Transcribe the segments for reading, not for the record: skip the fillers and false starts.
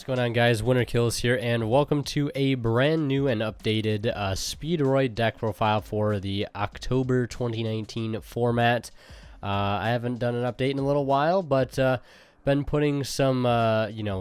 What's going on, guys? Winter Kills here, and welcome to a brand new and updated Speedroid deck profile for the October 2019 format. I haven't done an update in a little while, but been putting some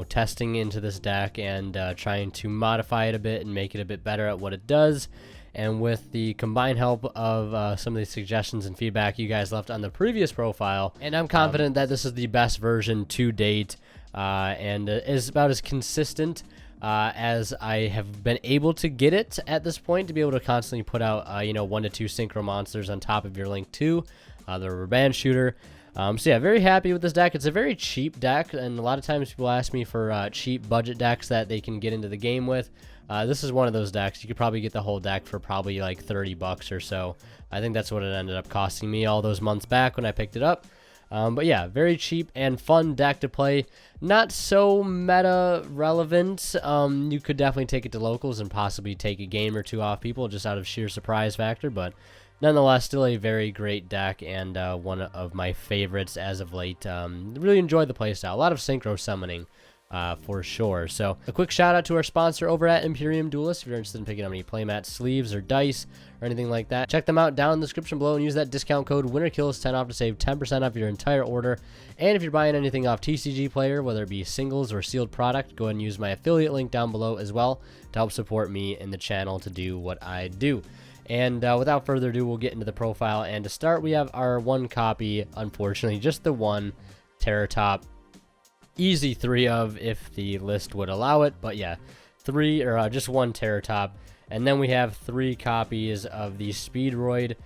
testing into this deck and trying to modify it a bit and make it a bit better at what it does. And with the combined help of some of the suggestions and feedback you guys left on the previous profile, and I'm confident that this is the best version to date. And is about as consistent as I have been able to get it at this point, to be able to constantly put out 1 to 2 synchro monsters on top of your Link 2, the rubber band shooter. So yeah, very happy with this deck. It's a very cheap deck, and a lot of times people ask me for cheap budget decks that they can get into the game with. This is one of those decks. You could probably get the whole deck for probably like 30 bucks or so. I think that's what it ended up costing me all those months back when I picked it up. But yeah, very cheap and fun deck to play. Not so meta relevant. You could definitely take it to locals and possibly take a game or two off people just out of sheer surprise factor. But nonetheless, still a very great deck and one of my favorites as of late. Really enjoyed the playstyle. A lot of synchro summoning. For sure. So a quick shout out to our sponsor over at Imperium Duelist. If you're interested in picking up any playmats, sleeves, or dice, or anything like that, check them out down in the description below and use that discount code WinterKills10 off to save 10% off your entire order. And if you're buying anything off TCG Player, whether it be singles or sealed product, go ahead and use my affiliate link down below as well to help support me in the channel to do what I do. And without further ado, we'll get into the profile. And to start, we have our one copy, unfortunately, just the one Terror Top. Easy 3 of if the list would allow it, but yeah, 3 or just 1 Terror Top. And then we have 3 copies of the Speedroid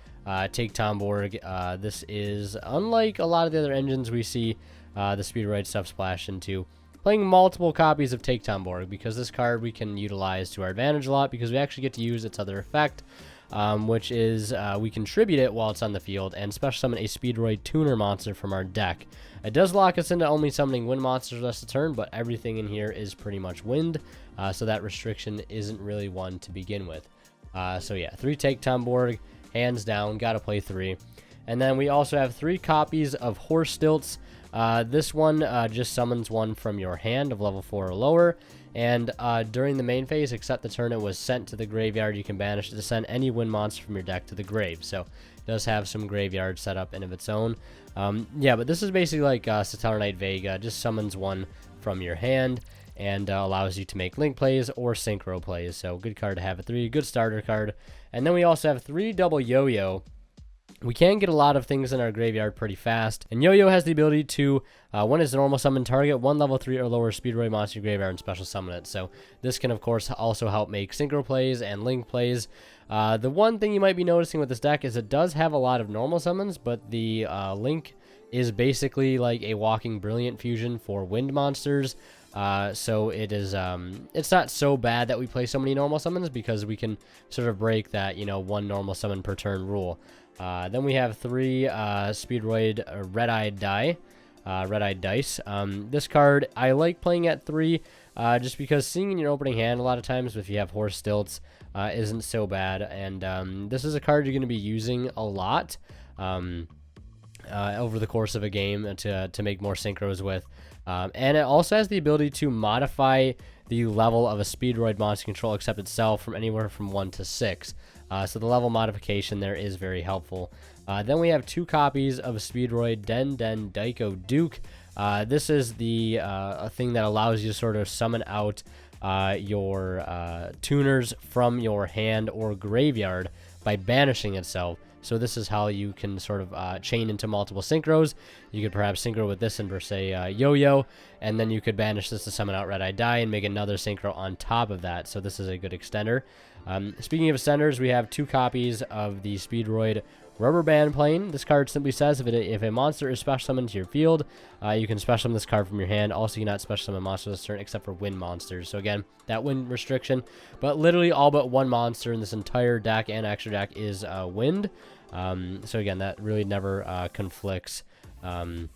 Take Tomborg. This is, unlike a lot of the other engines we see the Speedroid stuff splash into, playing multiple copies of Take Tomborg, because this card we can utilize to our advantage a lot, because we actually get to use its other effect, which is we contribute it while it's on the field and special summon a Speedroid tuner monster from our deck. It does lock us into only summoning wind monsters less a turn, but everything in here is pretty much wind, so that restriction isn't really one to begin with. So yeah, 3 Take Tomborg, hands down, gotta play 3. And then we also have 3 copies of Horse Stilts. This one just summons one from your hand of level 4 or lower, and during the main phase, except the turn it was sent to the graveyard, you can banish it to send any wind monster from your deck to the grave. So it does have some graveyard setup in of its own. Yeah, but this is basically like Stellar Knight Vega, just summons one from your hand and allows you to make link plays or synchro plays. So good card to have at 3, good starter card. And then we also have 3 double Yo-Yo. We can get a lot of things in our graveyard pretty fast, and Yo-Yo has the ability to, when it's a normal summon target, 1 level 3 or lower Speedroid monster graveyard and special summon it. So this can, of course, also help make synchro plays and link plays. The one thing you might be noticing with this deck is it does have a lot of normal summons, but the link is basically like a walking brilliant fusion for wind monsters. So it is, it's not so bad that we play so many normal summons, because we can sort of break that, 1 normal summon per turn rule. Then we have 3 Speedroid Red-Eyed Dice. This card I like playing at 3, just because seeing in your opening hand a lot of times if you have Horse Stilts isn't so bad. And this is a card you're going to be using a lot over the course of a game to make more synchros with. And it also has the ability to modify the level of a Speedroid monster control except itself from anywhere from 1 to 6. So the level modification there is very helpful. Then we have 2 copies of Speedroid Den Daiko Duke. This is the a thing that allows you to sort of summon out your tuners from your hand or graveyard by banishing itself. So this is how you can sort of chain into multiple synchros. You could perhaps synchro with this and per se Yo-Yo, and then you could banish this to summon out Red-Eye Die and make another synchro on top of that. So this is a good extender. Speaking of extenders, we have 2 copies of the Speedroid Rubber Band Plane. This card simply says if a monster is special summoned to your field, you can special summon this card from your hand. Also, you cannot special summon monsters this turn except for wind monsters. So again, that wind restriction, but literally all but 1 monster in this entire deck and extra deck is wind. So again, that really never conflicts. You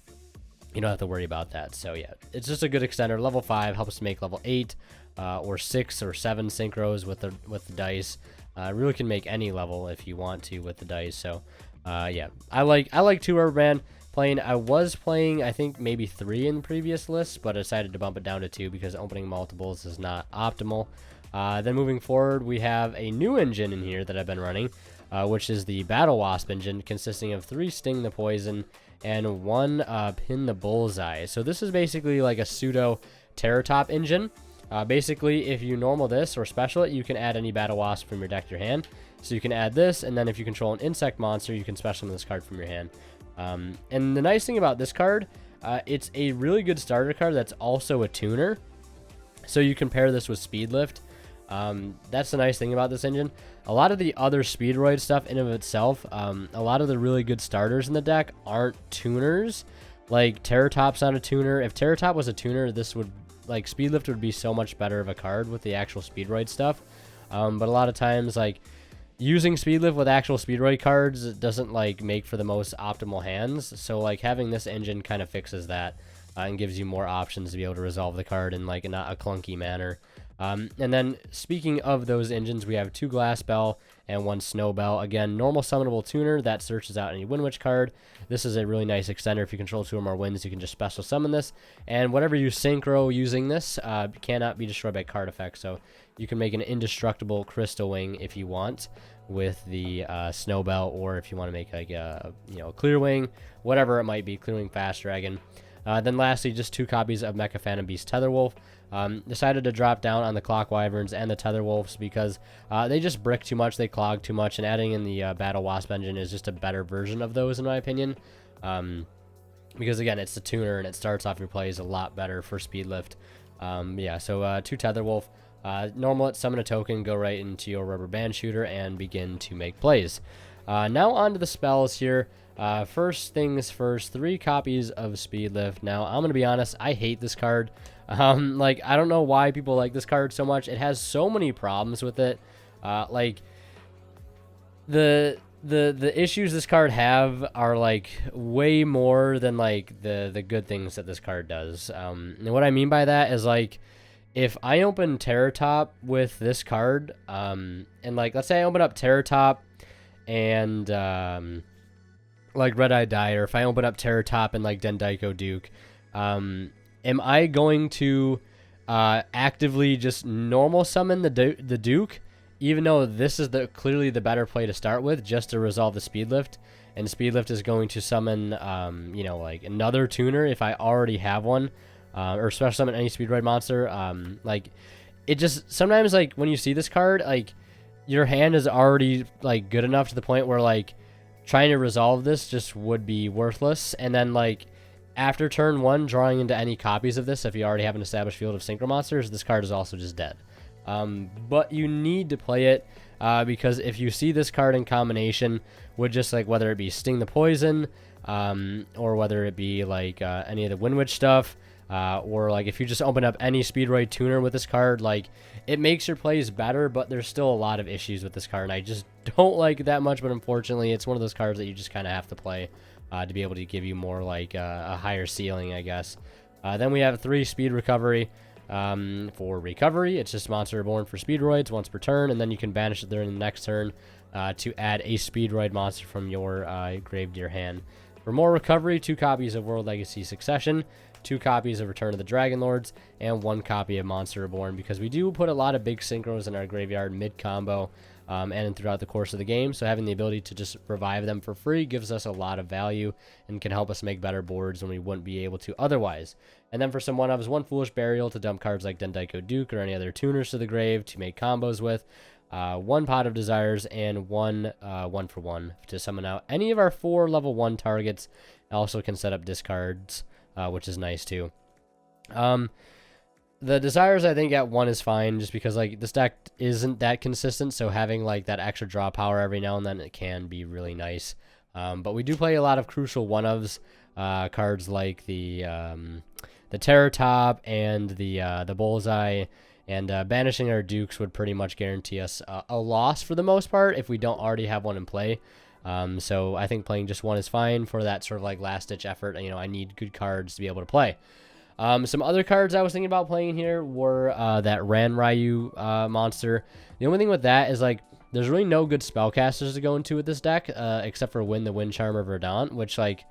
don't have to worry about that. So yeah, it's just a good extender. Level 5 helps to make level 8 or 6 or 7 synchros with the dice. Really can make any level if you want to with the dice. So yeah, I like 2 Rubber Band. playing. I was playing, I think, maybe 3 in previous lists, but I decided to bump it down to 2 because opening multiples is not optimal. Then moving forward, we have a new engine in here that I've been running, which is the Battle Wasp engine, consisting of 3 Sting the Poison and 1 Pin the Bullseye. So this is basically like a pseudo Terratop engine. Basically, if you normal this or special it, you can add any Battle Wasp from your deck to your hand. So you can add this, and then if you control an insect monster, you can special this card from your hand. And the nice thing about this card, it's a really good starter card that's also a tuner. So you can pair this with Speedlift. That's the nice thing about this engine. A lot of the other Speedroid stuff in of itself, a lot of the really good starters in the deck aren't tuners. Like Terratop's not a tuner. If Terratop was a tuner, this would, like, Speedlift would be so much better of a card with the actual Speedroid stuff. But a lot of times, like, using Speedlift with actual Speedroid cards doesn't, like, make for the most optimal hands. So, like, having this engine kind of fixes that and gives you more options to be able to resolve the card in, like, not a clunky manner. And then, speaking of those engines, we have 2 Glass Bell and 1 Snow Bell. Again, normal summonable tuner that searches out any Wind Witch card. This is a really nice extender. If you control 2 or more winds, you can just special summon this. And whatever you synchro using this cannot be destroyed by card effects. So you can make an indestructible Crystal Wing if you want with the Snow Bell, or if you want to make like a Clear Wing, whatever it might be, Clear Wing Fast Dragon. Then lastly, just 2 copies of Mecha Phantom Beast Tetherwolf. Decided to drop down on the Clock Wyverns and the Tetherwolves because they just brick too much, they clog too much, and adding in the Battle Wasp engine is just a better version of those, in my opinion. Because again, it's the tuner and it starts off your plays a lot better for Speedlift. Yeah, so 2 Tetherwolf. Normal it, summon a token, go right into your Rubber Band Shooter, and begin to make plays. Now on to the spells here. First things first, 3 copies of Speedlift. Now, I'm going to be honest, I hate this card. Like, I don't know why people like this card so much. It has so many problems with it. Like, the issues this card have are, like, way more than, like, the good things that this card does. And what I mean by that is, like, if I open Terratop with this card, and, like, let's say I open up Terratop and, like, Red Eye Dire, if I open up Terratop and, like, Dendaiko Duke, am I going to actively just normal summon the Duke, even though this is clearly the better play to start with, just to resolve the Speedlift? And Speedlift is going to summon, like, another tuner if I already have one, or special summon any Speedroid monster. Like, it just, sometimes, like, when you see this card, like, your hand is already, like, good enough to the point where, like, trying to resolve this just would be worthless. And then, like, after turn 1, drawing into any copies of this, if you already have an established field of Synchro Monsters, this card is also just dead. But you need to play it, because if you see this card in combination with just, like, whether it be Sting the Poison, or whether it be, like, any of the Wind Witch stuff, or, like, if you just open up any Speedroid tuner with this card, like, it makes your plays better, but there's still a lot of issues with this card, and I just don't like it that much. But unfortunately, it's one of those cards that you just kind of have to play to be able to give you more, like, a higher ceiling, I guess. Then we have 3 Speed Recovery. For recovery, it's just Monster Reborn for Speedroids once per turn, and then you can banish it during the next turn to add a Speedroid monster from your grave to your hand. For more recovery, 2 copies of World Legacy Succession, 2 copies of Return of the Dragon Lords, and 1 copy of Monster Reborn, because we do put a lot of big synchros in our graveyard mid-combo and throughout the course of the game, so having the ability to just revive them for free gives us a lot of value and can help us make better boards when we wouldn't be able to otherwise. And then for some 1-ofs, 1 Foolish Burial to dump cards like Dendaiko Duke or any other tuners to the grave to make combos with, 1 Pot of Desires, and 1 1-for-1 to summon out any of our 4 level 1 targets. Also can set up discards, which is nice too. The Desires, I think, at 1 is fine, just because, like, this deck isn't that consistent, so having, like, that extra draw power every now and then, it can be really nice. But we do play a lot of crucial 1-ofs, cards like the Terratop and the Bullseye, and banishing our Dukes would pretty much guarantee us a loss for the most part if we don't already have one in play. So I think playing just 1 is fine for that sort of, like, last-ditch effort. You know, I need good cards to be able to play. Some other cards I was thinking about playing here were that Ran Ryu monster. The only thing with that is, like, there's really no good spellcasters to go into with this deck, except for Win the Wind Charmer Verdant, which, like,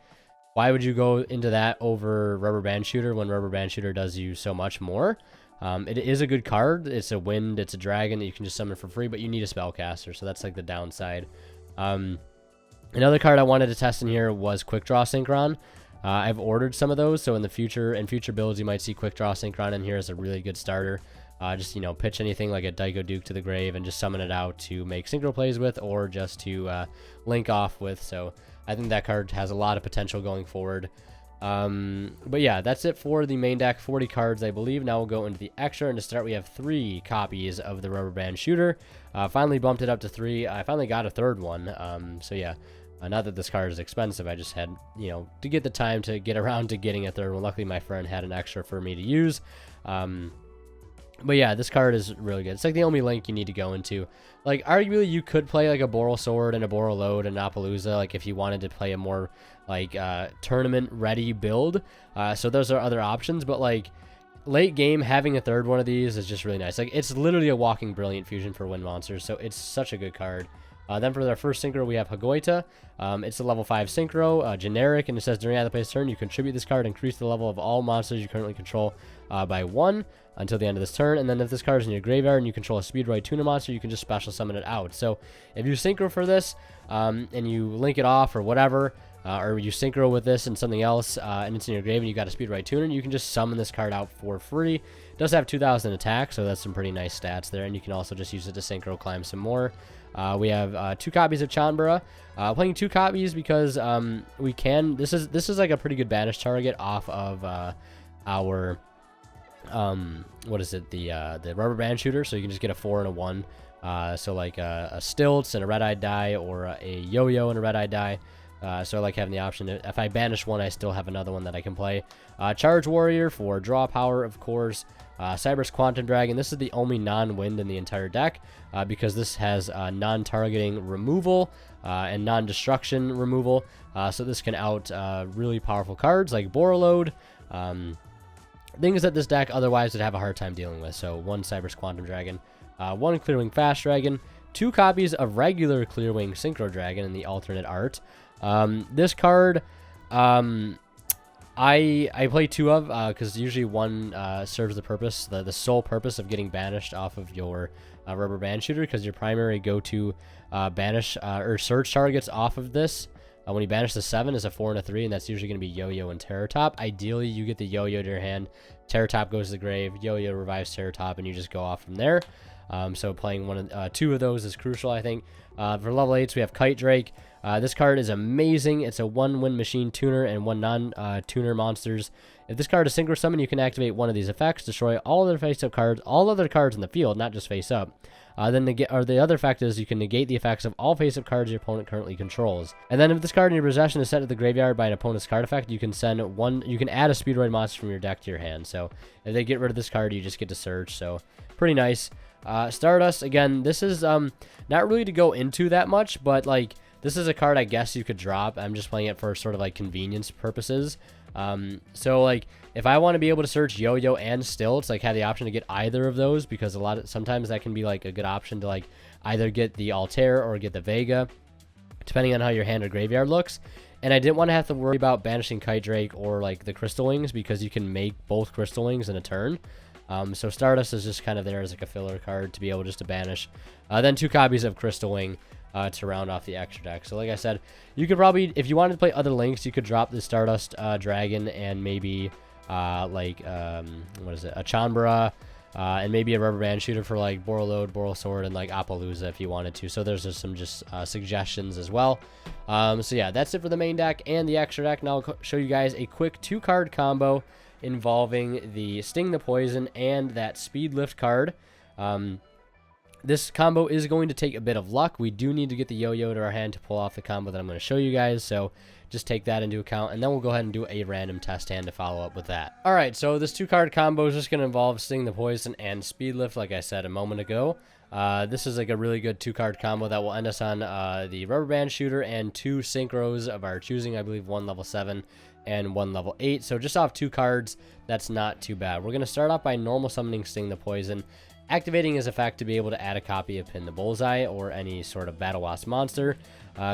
why would you go into that over Rubber Band Shooter when Rubber Band Shooter does you so much more? It is a good card. It's a wind, it's a dragon that you can just summon for free, but you need a spellcaster, so that's like the downside. Another card I wanted to test in here was Quick Draw Synchron. I've ordered some of those, so in future builds, you might see Quick Draw Synchron in here as a really good starter. Just, you know, pitch anything like a Daiko Duke to the grave and just summon it out to make synchro plays with, or just to link off with. So I think that card has a lot of potential going forward. But yeah, that's it for the main deck. 40 cards, I believe. Now we'll go into the extra, and to start, we have 3 copies of the Rubber Band Shooter. Finally bumped it up to 3. I finally got a third one. So yeah. Not that this card is expensive, I just had, you know, to get the time to get around to getting a third one. Luckily, my friend had an extra for me to use. But yeah, this card is really good. It's like the only link you need to go into. Like, arguably, you could play like a Boral Sword and a Boral Load and Appaloosa, like if you wanted to play a more like tournament-ready build. So those are other options, but like late game, having a third one of these is just really nice. Like, it's literally a walking Brilliant Fusion for Wind Monsters, so it's such a good card. Then for their first synchro, we have Hagoita. It's a level 5 synchro, generic, and it says during either player's turn, you contribute this card, increase the level of all monsters you currently control by 1 until the end of this turn. And then if this card is in your graveyard and you control a Speedroid tuner monster, you can just special summon it out. So if you synchro for this and you link it off or whatever, or you synchro with this and something else, and it's in your grave and you got a Speedroid tuner, you can just summon this card out for free. It does have 2,000 attack, so that's some pretty nice stats there, and you can also just use it to synchro climb some more. We have 2 copies of Chanbara. Playing 2 copies because we can. This is like a pretty good banish target off of our what is it, the Rubber Band Shooter. So you can just get a 4 and a 1. So like a Stilts and a Red-Eyed Die, or a Yo-Yo and a Red-Eyed Die. So I like having the option. If I banish one, I still have another one that I can play. Charge Warrior for draw power, of course. Cyber's Quantum Dragon. This is the only non-wind in the entire deck because this has non-targeting removal and non-destruction removal. So this can out really powerful cards like Borreload. Things that this deck otherwise would have a hard time dealing with. So 1 Cyber's Quantum Dragon, 1 Clearwing Fast Dragon, 2 copies of regular Clearwing Synchro Dragon in the alternate art. This card, I play 2 of, because usually 1 serves the purpose, the sole purpose of getting banished off of your Rubber Band Shooter, because your primary go-to banish or search targets off of this, when you banish the 7, is a 4 and a 3, and that's usually going to be Yo-Yo and Terror Top. Ideally, you get the Yo-Yo to your hand, Terror Top goes to the grave, Yo-Yo revives Terror Top, and you just go off from there. So playing 2 of those is crucial, I think. For level 8s, we have Kite Drake. This card is amazing. It's a 1 Wind Machine tuner and 1 non-tuner monsters. If this card is synchro summon, you can activate one of these effects, destroy all other face-up cards, all other cards in the field, not just face-up. Then the other effect is you can negate the effects of all face-up cards your opponent currently controls. And then if this card in your possession is sent to the graveyard by an opponent's card effect, you can you can add a Speedroid monster from your deck to your hand. So if they get rid of this card, you just get to search. So pretty nice. Stardust, again, this is not really to go into that much, but like this is a card I guess you could drop. I'm just playing it for sort of like convenience purposes. So like if I want to be able to search Yo-Yo and Stilts, like have the option to get either of those, because sometimes that can be like a good option to like either get the Altair or get the Vega, depending on how your hand or graveyard looks. And I didn't want to have to worry about banishing Kite Drake or like the Crystal Wings, because you can make both Crystal Wings in a turn. So Stardust is just kind of there as like a filler card to be able just to banish. Then 2 copies of Crystal Wing to round off the extra deck. So like I said, you could probably, if you wanted to play other links, you could drop the Stardust Dragon and maybe what is it, a Chanbara, and maybe a Rubber Band Shooter for like Borreload, Boral Sword, and like Appaloosa if you wanted to. So there's just some suggestions as well. So yeah, that's it for the main deck and the extra deck. Now I'll show you guys a quick 2-card combo involving the Sting the Poison and that Speed Lift card. This combo is going to take a bit of luck. We do need to get the Yo-Yo to our hand to pull off the combo that I'm going to show you guys, so just take that into account, and then we'll go ahead and do a random test hand to follow up with that. Alright, so this 2-card combo is just going to involve Sting the Poison and Speed Lift, like I said a moment ago. This is like a really good 2-card combo that will end us on the Rubber Band Shooter and 2 synchros of our choosing, I believe 1 level 7 and 1 level 8. So just off 2 cards, that's not too bad. We're going to start off by normal summoning Sting the Poison. activating his effect to be able to add a copy of Pin the Bullseye or any sort of Battle Wasp monster.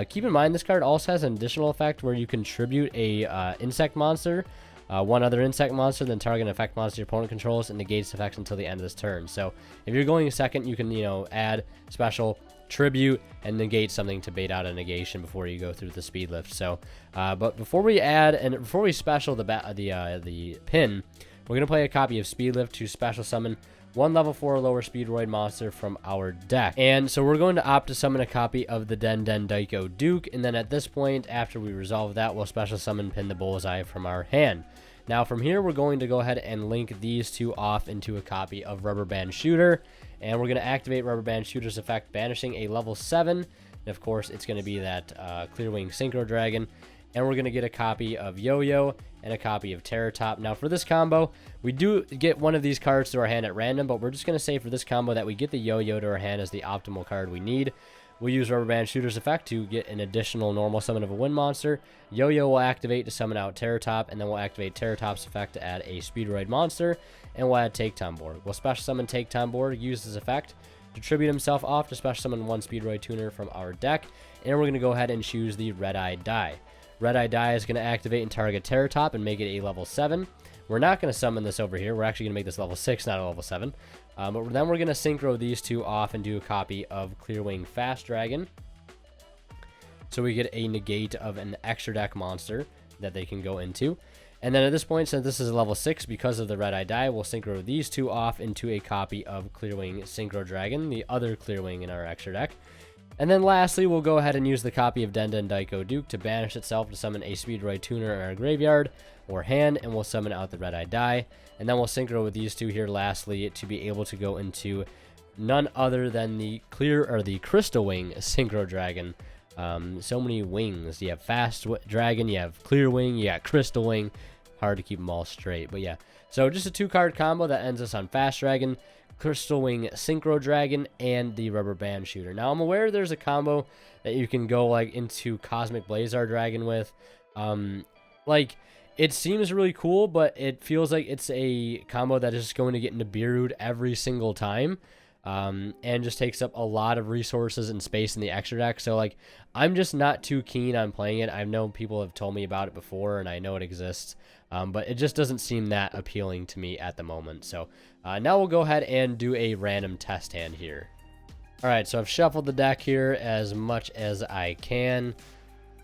Keep in mind, this card also has an additional effect where you contribute a insect monster, one other insect monster, then target an effect monster your opponent controls and negates effects until the end of this turn. So if you're going second, you can, add special, tribute, and negate something to bait out a negation before you go through the speed lift. So, but before we add and before we special the pin, we're gonna play a copy of Speed Lift to special summon one level 4 or lower Speedroid monster from our deck. And so we're going to opt to summon a copy of the Den Den Daiko Duke, and then at this point, after we resolve that, we'll special summon Pin the Bullseye from our hand. Now from here, we're going to go ahead and link these two off into a copy of Rubber Band Shooter, and we're going to activate Rubber Band Shooter's effect, banishing a level 7, and of course, it's going to be that Clearwing Synchro Dragon, and we're going to get a copy of Yugioh and a copy of Terratop. Now for this combo, we do get one of these cards to our hand at random, but we're just going to say for this combo that we get the Yugioh to our hand as the optimal card we need. We'll use Rubber Band Shooter's effect to get an additional normal summon of a wind monster. Yugioh will activate to summon out Terratop, and then we'll activate Terratop's effect to add a Speedroid monster, and we'll add Take Time Borg. We'll special summon Take Time Borg, use this effect to tribute himself off to special summon one Speedroid tuner from our deck, and we're going to go ahead and choose the Red Eye Die. Red Eye Die is going to activate and target Terratop and make it a level 7. We're not going to summon this over here. We're actually going to make this level 6, not a level 7. But then we're going to synchro these two off and do a copy of Clearwing Fast Dragon. So we get a negate of an extra deck monster that they can go into. And then at this point, since this is a level 6, because of the Red Eye Die, we'll synchro these two off into a copy of Clearwing Synchro Dragon, the other Clearwing in our extra deck. And then lastly, we'll go ahead and use the copy of Den Den Daiko Duke to banish itself to summon a Speedroid tuner in our graveyard or hand, and we'll summon out the Red Eye Die. And then we'll synchro with these two here lastly to be able to go into none other than the Crystal Wing Synchro Dragon. So many wings. You have Fast Dragon, you have Clear Wing, you got Crystal Wing. Hard to keep them all straight, but yeah. So just a 2-card combo that ends us on Fast Dragon, Crystal Wing Synchro Dragon, and the Rubber Band Shooter. Now I'm aware there's a combo that you can go like into Cosmic Blazar Dragon with. It seems really cool, but it feels like it's a combo that is just going to get into Beerud every single time. And just takes up a lot of resources and space in the extra deck. So like, I'm just not too keen on playing it. I know people have told me about it before, and I know it exists, but it just doesn't seem that appealing to me at the moment. So now we'll go ahead and do a random test hand here. All right, so I've shuffled the deck here as much as I can.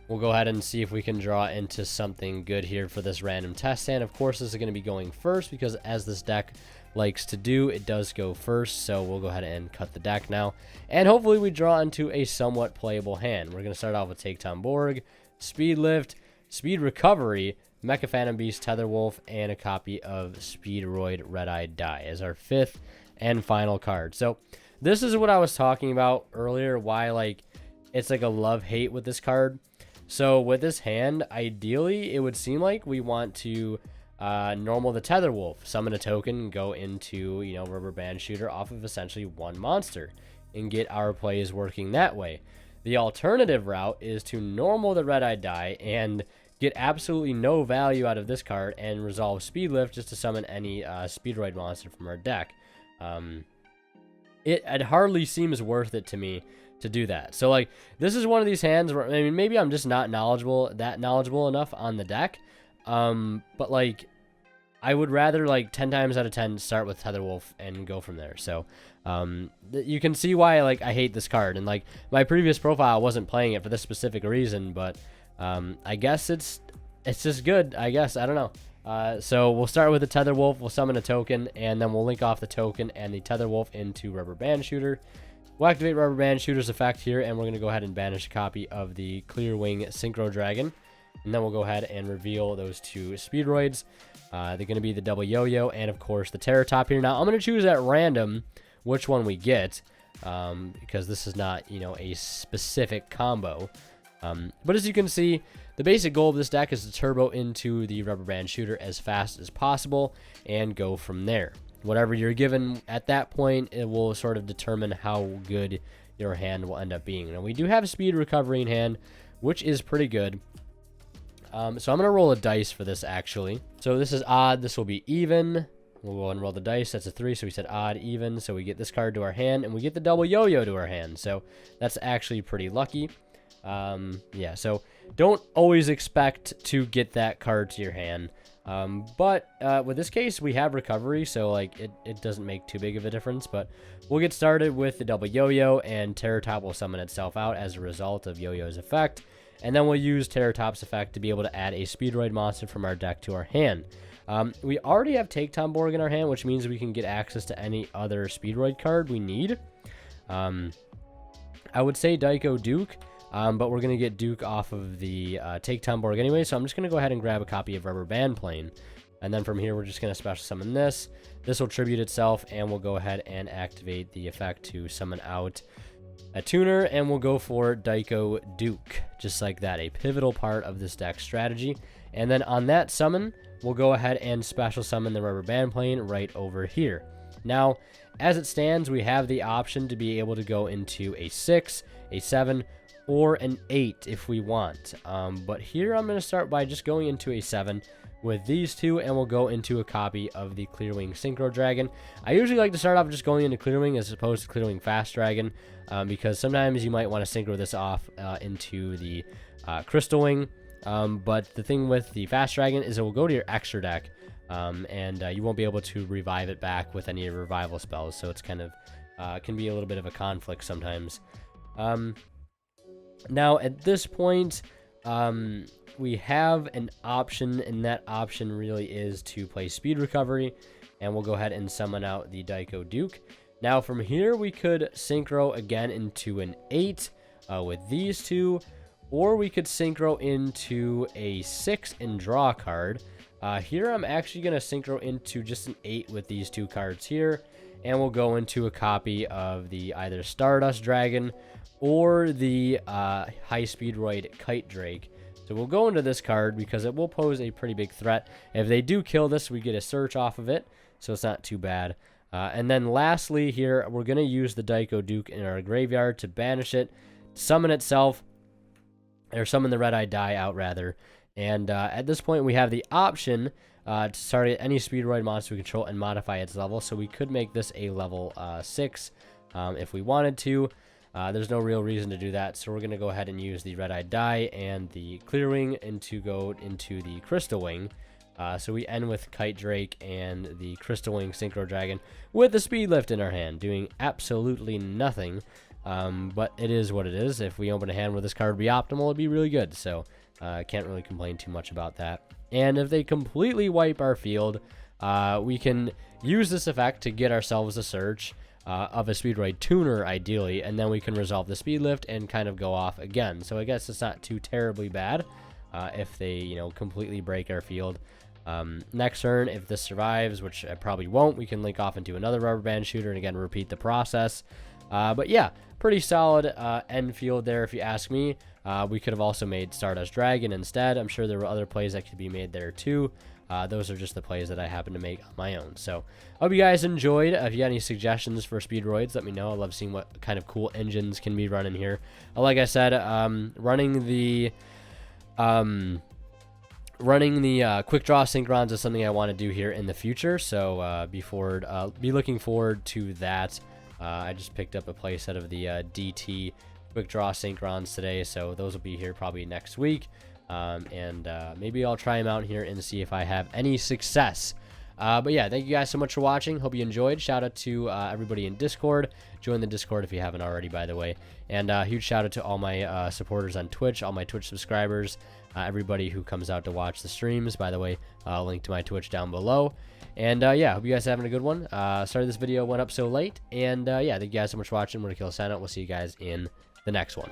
We'll go ahead and see if we can draw into something good here for this random test hand. Of course, this is going to be going first because as this deck likes to do, it does go first. So we'll go ahead and cut the deck now. And hopefully we draw into a somewhat playable hand. We're going to start off with Take Time Borg, Speed Lift, Speed Recovery, Mecha Phantom Beast, Tether Wolf, and a copy of Speedroid Red Eye Die as our 5th and final card. So this is what I was talking about earlier, why it's like a love-hate with this card. So with this hand, ideally, it would seem like we want to normal the Tether Wolf, summon a token, go into, Rubber Band Shooter off of essentially one monster and get our plays working that way. The alternative route is to normal the Red Eye Die and get absolutely no value out of this card and resolve Speed Lift just to summon any Speedroid monster from our deck. It hardly seems worth it to me to do that. So this is one of these hands where maybe I'm just not knowledgeable enough on the deck. But I would rather 10 times out of 10 start with Tether Wolf and go from there. So you can see why I hate this card, and my previous profile wasn't playing it for this specific reason, but I guess it's just good, I guess. I don't know. So we'll start with the Tether Wolf, we'll summon a token, and then we'll link off the token and the Tether Wolf into Rubber Band Shooter. We'll activate Rubber Band Shooter's effect here, and we're going to go ahead and banish a copy of the Clearwing Synchro Dragon. And then we'll go ahead and reveal those two Speedroids. They're going to be the double Yugioh and, of course, the Terratop here. Now, I'm going to choose at random which one we get, because this is not, a specific combo. But as you can see, the basic goal of this deck is to turbo into the Rubber Band Shooter as fast as possible and go from there. Whatever you're given at that point, it will sort of determine how good your hand will end up being. Now, we do have a Speed Recovery in hand, which is pretty good. So I'm going to roll a dice for this, actually. So this is odd. This will be even. We'll go and roll the dice. That's a 3, so we said odd, even. So we get this card to our hand, and we get the double yo-yo to our hand. So that's actually pretty lucky. Yeah, so don't always expect to get that card to your hand. But with this case, we have recovery, so like it doesn't make too big of a difference. But we'll get started with the double yo-yo, and Terratop will summon itself out as a result of yo-yo's effect. And then we'll use Terratop's effect to be able to add a Speedroid monster from our deck to our hand. We already have Take Tomborg in our hand, which means we can get access to any other Speedroid card we need. I would say Daiko Duke, but we're going to get Duke off of the Take Tomborg anyway, so I'm just going to go ahead and grab a copy of Rubber Band Plane. And then from here, we're just going to special summon this. This will tribute itself, and we'll go ahead and activate the effect to summon out a tuner, and we'll go for Daiko Duke, just like that, a pivotal part of this deck strategy. And then on that summon, we'll go ahead and special summon the Rubber Band Plane right over here. Now, as it stands, we have the option to be able to go into a 6, a 7, or an 8 if we want. But here I'm going to start by just going into a 7 with these two, and we'll go into a copy of the Clearwing Synchro Dragon. I usually like to start off just going into Clearwing as opposed to Clearwing Fast Dragon, because sometimes you might want to synchro this off into the Crystal Wing. But the thing with the Fast Dragon is it will go to your extra deck, and you won't be able to revive it back with any revival spells, so it's kind of can be a little bit of a conflict sometimes. Now at this point, we have an option, and that option really is to play Speed Recovery, and we'll go ahead and summon out the Daiko Duke. Now from here, we could synchro again into an 8 with these two, or we could synchro into a 6 and draw a card. Here I'm actually going to synchro into just an 8 with these two cards here, and we'll go into a copy of the either Stardust Dragon or the High Speedroid Kite Drake. So we'll go into this card because it will pose a pretty big threat. If they do kill this, we get a search off of it, so it's not too bad. And then lastly here, we're going to use the Daiko Duke in our graveyard to banish it, summon itself, or summon the Red-Eyed Die out, rather. And at this point, we have the option to target any Speedroid monster we control and modify its level. So we could make this a level 6 if we wanted to. There's no real reason to do that, so we're going to go ahead and use the Red-Eyed Die and the Clearwing and to go into the Crystal Wing. So we end with Kite Drake and the Crystal Wing Synchro Dragon with the Speed Lift in our hand, doing absolutely nothing. But it is what it is. If we open a hand where this card would be optimal, it'd be really good. So I can't really complain too much about that. And if they completely wipe our field, we can use this effect to get ourselves a search of a Speedroid tuner, ideally, and then we can resolve the Speed Lift and kind of go off again. So I guess it's not too terribly bad if they, you know, completely break our field. Next turn, if this survives, which I probably won't, we can link off into another Rubber Band Shooter and again repeat the process. But yeah, pretty solid end field there if you ask me. We could have also made Stardust Dragon instead. I'm sure there were other plays that could be made there too. Those are just the plays that I happen to make on my own. So I hope you guys enjoyed. If you got any suggestions for Speedroids, let me know. I love seeing what kind of cool engines can be running here. Like I said, running the quick draw synchrons is something I want to do here in the future. So be looking forward to that. I just picked up a playset of the DT quick draw synchrons today, so those will be here probably next week. Maybe I'll try them out here and see if I have any success. But yeah, thank you guys so much for watching. Hope you enjoyed. Shout out to everybody in Discord. Join the Discord if you haven't already, by the way. And huge shout out to all my supporters on Twitch, all my Twitch subscribers, everybody who comes out to watch the streams. By the way, link to my Twitch down below. And yeah, hope you guys are having a good one. Sorry this video went up so late. And yeah, thank you guys so much for watching. We're going to kill a sign out. We'll see you guys in the next one.